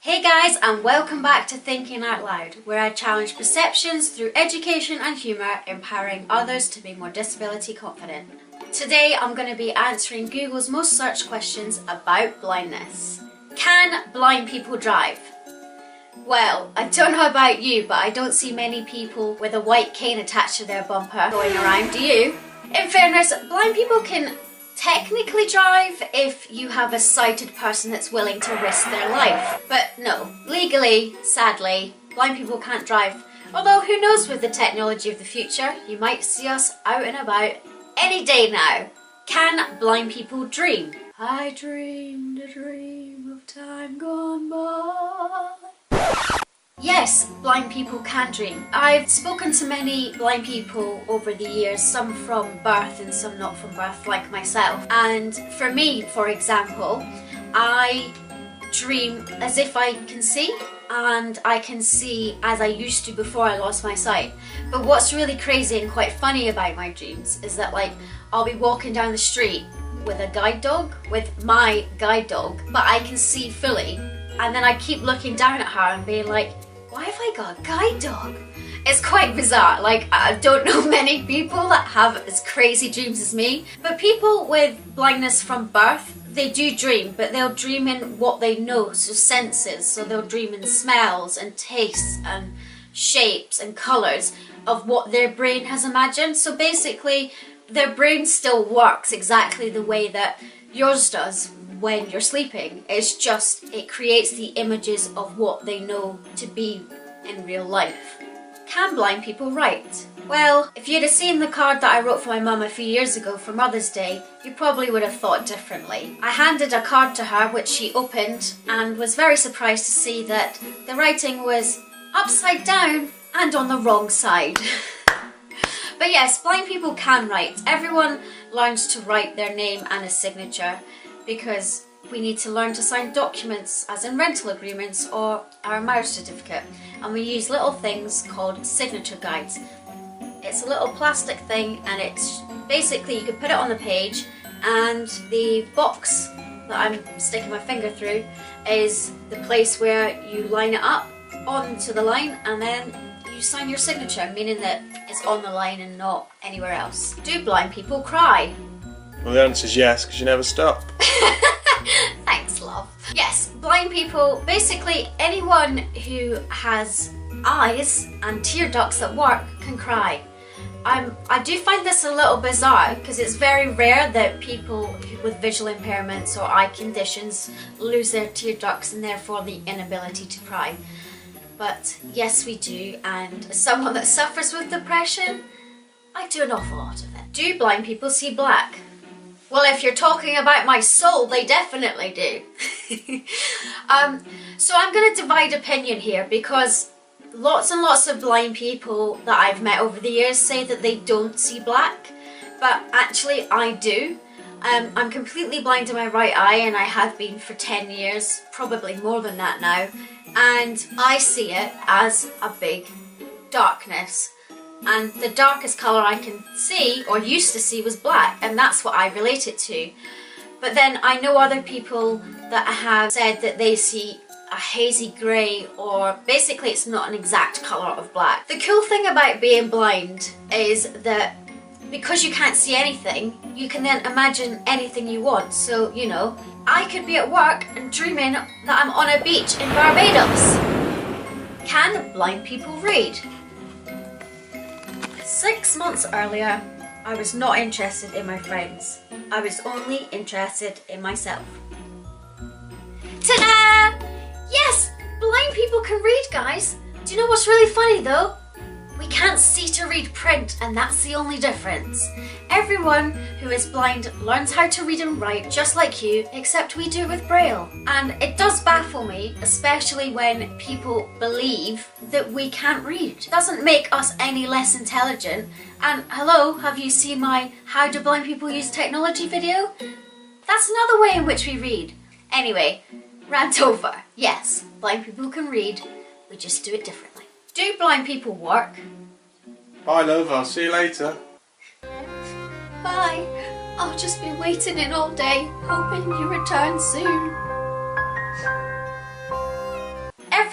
Hey guys, and welcome back to Thinking Out Loud, where I challenge perceptions through education and humour, empowering others to be more disability confident. Today I'm going to be answering Google's most searched questions about blindness. Can blind people drive? Well, I don't know about you, but I don't see many people with a white cane attached to their bumper going around, do you? In fairness, blind people can technically drive if you have a sighted person that's willing to risk their life. But no, legally, sadly, blind people can't drive. Although who knows, with the technology of the future, you might see us out and about any day now. Can blind people dream? I dreamed a dream of time gone by. Yes, blind people can dream. I've spoken to many blind people over the years, some from birth and some not from birth, like myself. And for me, for example, I dream as if I can see, and I can see as I used to before I lost my sight. But what's really crazy and quite funny about my dreams is that, like, I'll be walking down the street with a guide dog, with my guide dog, but I can see fully. And then I keep looking down at her and being like, why have I got a guide dog? It's quite bizarre. Like, I don't know many people that have as crazy dreams as me. But people with blindness from birth, they do dream, but they'll dream in what they know, so senses. So they'll dream in smells and tastes and shapes and colours of what their brain has imagined. So basically, their brain still works exactly the way that yours does when you're sleeping. It's just, it creates the images of what they know to be in real life. Can blind people write? Well, if you'd have seen the card that I wrote for my mum a few years ago for Mother's Day, you probably would have thought differently. I handed a card to her which she opened and was very surprised to see that the writing was upside down and on the wrong side. But yes, blind people can write. Everyone learns to write their name and a signature, because we need to learn to sign documents, as in rental agreements or our marriage certificate, and we use little things called signature guides. It's a little plastic thing, and it's basically, you can put it on the page, and the box that I'm sticking my finger through is the place where you line it up onto the line, and then you sign your signature, meaning that it's on the line and not anywhere else. Do blind people cry? Well, the answer is yes, because you never stop. Thanks, love. Yes, blind people, basically anyone who has eyes and tear ducts that work can cry. I do find this a little bizarre, because it's very rare that people with visual impairments or eye conditions lose their tear ducts and therefore the inability to cry. But yes, we do, and as someone that suffers with depression, I do an awful lot of it. Do blind people see black? Well, if you're talking about my soul, they definitely do. So I'm going to divide opinion here, because lots and lots of blind people that I've met over the years say that they don't see black, but actually I do. I'm completely blind in my right eye, and I have been for 10 years, probably more than that now, and I see it as a big darkness. And the darkest colour I can see, or used to see, was black, and that's what I relate it to. But then I know other people that have said that they see a hazy grey, or basically it's not an exact colour of black. The cool thing about being blind is that because you can't see anything, you can then imagine anything you want. So, you know, I could be at work and dreaming that I'm on a beach in Barbados. Can blind people read? 6 months earlier, I was not interested in my friends. I was only interested in myself. Ta-da! Yes, blind people can read, guys. Do you know what's really funny though? We can't see to read print, and that's the only difference. Everyone who is blind learns how to read and write just like you, except we do it with Braille. And it does baffle me, especially when people believe that we can't read. It doesn't make us any less intelligent. And hello, have you seen my How Do Blind People Use Technology video? That's another way in which we read. Anyway, rant over. Yes, blind people can read, we just do it differently. Do blind people work? Bye, love. I'll see you later. Bye. I'll just be waiting in all day, hoping you return soon.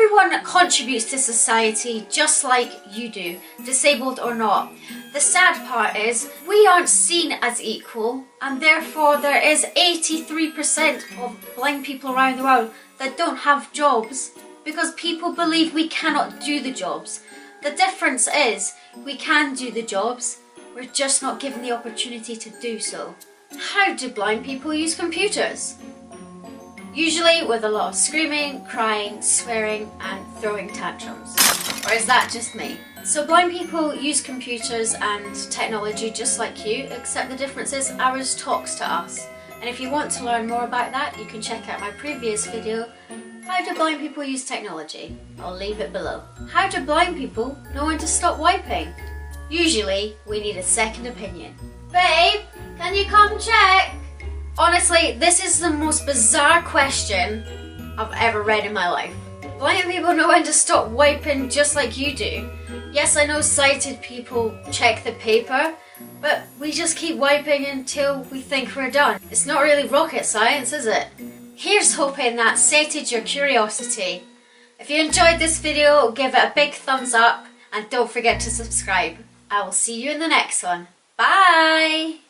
Everyone contributes to society just like you do, disabled or not. The sad part is we aren't seen as equal, and therefore there is 83% of blind people around the world that don't have jobs because people believe we cannot do the jobs. The difference is we can do the jobs, we're just not given the opportunity to do so. How do blind people use computers? Usually with a lot of screaming, crying, swearing and throwing tantrums. Or is that just me? So blind people use computers and technology just like you, except the difference is ours talks to us. And if you want to learn more about that, you can check out my previous video, How do blind people use technology? I'll leave it below. How do blind people know when to stop wiping? Usually, we need a second opinion. Babe, can you come check? Honestly, this is the most bizarre question I've ever read in my life. Blind people know when to stop wiping just like you do. Yes, I know sighted people check the paper, but we just keep wiping until we think we're done. It's not really rocket science, is it? Here's hoping that sated your curiosity. If you enjoyed this video, give it a big thumbs up and don't forget to subscribe. I will see you in the next one. Bye!